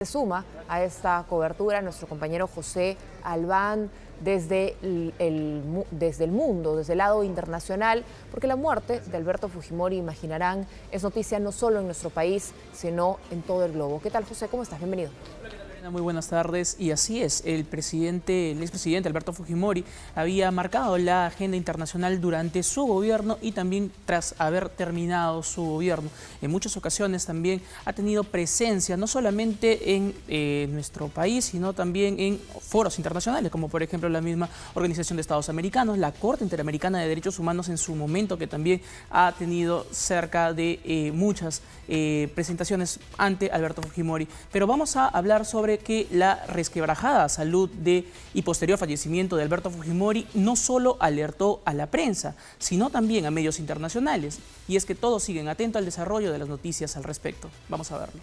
Se suma a esta cobertura nuestro compañero José Albán desde el mundo, desde el lado internacional, porque la muerte de Alberto Fujimori, imaginarán, es noticia no solo en nuestro país, sino en todo el globo. ¿Qué tal, José? ¿Cómo estás? Bienvenido. Muy buenas tardes, y así es, el expresidente Alberto Fujimori había marcado la agenda internacional durante su gobierno y también tras haber terminado su gobierno. En muchas ocasiones también ha tenido presencia no solamente en nuestro país, sino también en foros internacionales, como por ejemplo la misma Organización de Estados Americanos, la Corte Interamericana de Derechos Humanos en su momento, que también ha tenido cerca de muchas presentaciones ante Alberto Fujimori. Pero vamos a hablar sobre que la resquebrajada salud y posterior fallecimiento de Alberto Fujimori no solo alertó a la prensa, sino también a medios internacionales. Y es que todos siguen atentos al desarrollo de las noticias al respecto. Vamos a verlo.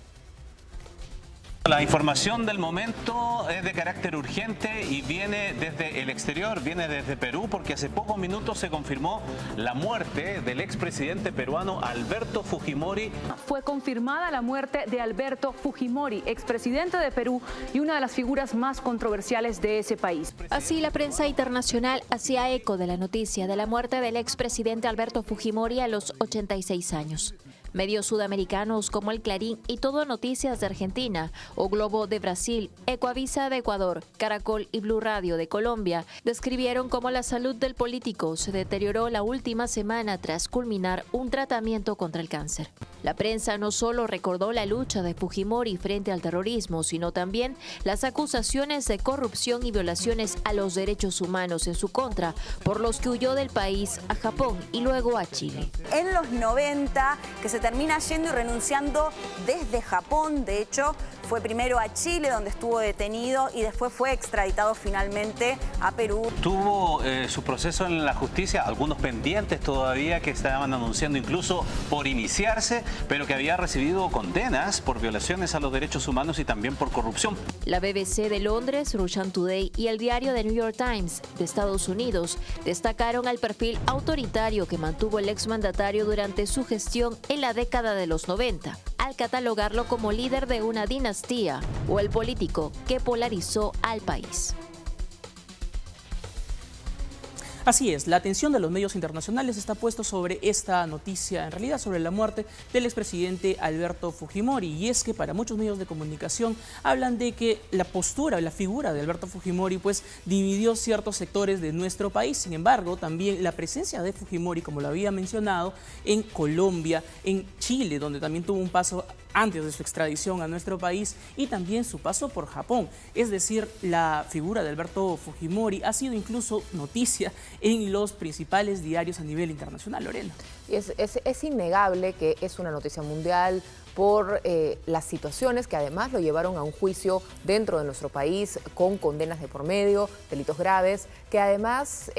La información del momento es de carácter urgente y viene desde el exterior, viene desde Perú, porque hace pocos minutos se confirmó la muerte del expresidente peruano Alberto Fujimori. Fue confirmada la muerte de Alberto Fujimori, expresidente de Perú y una de las figuras más controversiales de ese país. Así, la prensa internacional hacía eco de la noticia de la muerte del expresidente Alberto Fujimori a los 86 años. Medios sudamericanos como El Clarín y Todo Noticias de Argentina, O Globo de Brasil, Ecoavisa de Ecuador, Caracol y Blue Radio de Colombia describieron cómo la salud del político se deterioró la última semana tras culminar un tratamiento contra el cáncer. La prensa no solo recordó la lucha de Fujimori frente al terrorismo, sino también las acusaciones de corrupción y violaciones a los derechos humanos en su contra, por los que huyó del país a Japón y luego a Chile. En los 90, que se termina yendo y renunciando desde Japón. De hecho, fue primero a Chile, donde estuvo detenido, y después fue extraditado finalmente a Perú. Tuvo su proceso en la justicia, algunos pendientes todavía que estaban anunciando incluso por iniciarse, pero que había recibido condenas por violaciones a los derechos humanos y también por corrupción. La BBC de Londres, Russian Today y el diario The New York Times de Estados Unidos destacaron al perfil autoritario que mantuvo el exmandatario durante su gestión en la década de los 90, al catalogarlo como líder de una dinastía o el político que polarizó al país. Así es, la atención de los medios internacionales está puesta sobre esta noticia, en realidad sobre la muerte del expresidente Alberto Fujimori. Y es que para muchos medios de comunicación hablan de que la postura, la figura de Alberto Fujimori pues dividió ciertos sectores de nuestro país. Sin embargo, también la presencia de Fujimori, como lo había mencionado, en Colombia, en Chile, donde también tuvo un paso antes de su extradición a nuestro país, y también su paso por Japón. Es decir, la figura de Alberto Fujimori ha sido incluso noticia en los principales diarios a nivel internacional, Lorena. Y es innegable que es una noticia mundial por las situaciones que además lo llevaron a un juicio dentro de nuestro país con condenas de por medio, delitos graves, que además,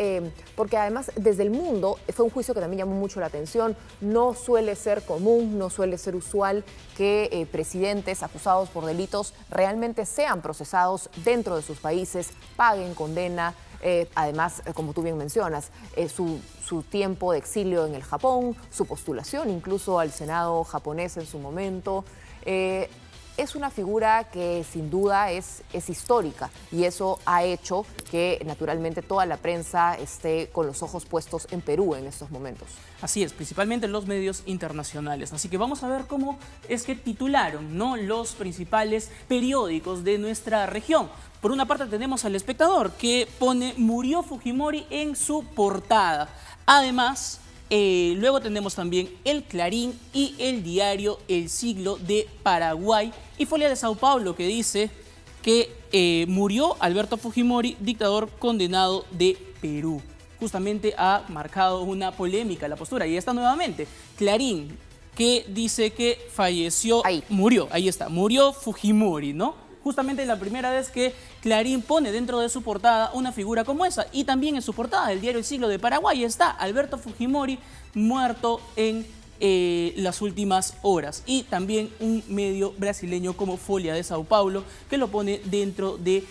porque además desde el mundo fue un juicio que también llamó mucho la atención. No suele ser común, no suele ser usual que presidentes acusados por delitos realmente sean procesados dentro de sus países, paguen condena. Además, como tú bien mencionas, su tiempo de exilio en el Japón, su postulación incluso al Senado japonés en su momento, es una figura que sin duda es histórica, y eso ha hecho que naturalmente toda la prensa esté con los ojos puestos en Perú en estos momentos. Así es, principalmente los medios internacionales. Así que vamos a ver cómo es que titularon, ¿no?, los principales periódicos de nuestra región. Por una parte tenemos al Espectador, que pone "Murió Fujimori" en su portada. Además, luego tenemos también El Clarín y el diario El Siglo de Paraguay, y Folha de Sao Paulo, que dice que murió Alberto Fujimori, dictador condenado de Perú. Justamente ha marcado una polémica la postura. Y está nuevamente Clarín, que dice que falleció, murió, ahí está, murió Fujimori, ¿no? Justamente la primera vez que Clarín pone dentro de su portada una figura como esa. Y también en su portada del diario El Siglo de Paraguay está Alberto Fujimori muerto en las últimas horas. Y también un medio brasileño como Folha de Sao Paulo, que lo pone dentro de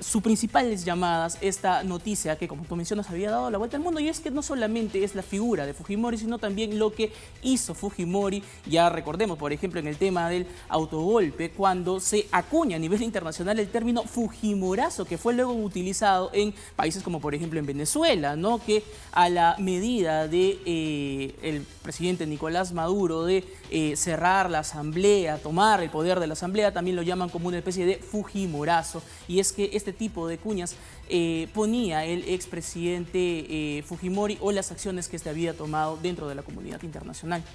sus principales llamadas esta noticia que, como tú mencionas, había dado la vuelta al mundo. Y es que no solamente es la figura de Fujimori, sino también lo que hizo Fujimori. Ya recordemos, por ejemplo, en el tema del autogolpe, cuando se acuña a nivel internacional el término Fujimorazo, que fue luego utilizado en países como, por ejemplo, en Venezuela, ¿no? Que a la medida de el presidente Nicolás Maduro de cerrar la asamblea, tomar el poder de la asamblea, también lo llaman como una especie de Fujimorazo. Y es que este tipo de cuñas ponía el expresidente Fujimori o las acciones que este había tomado dentro de la comunidad internacional.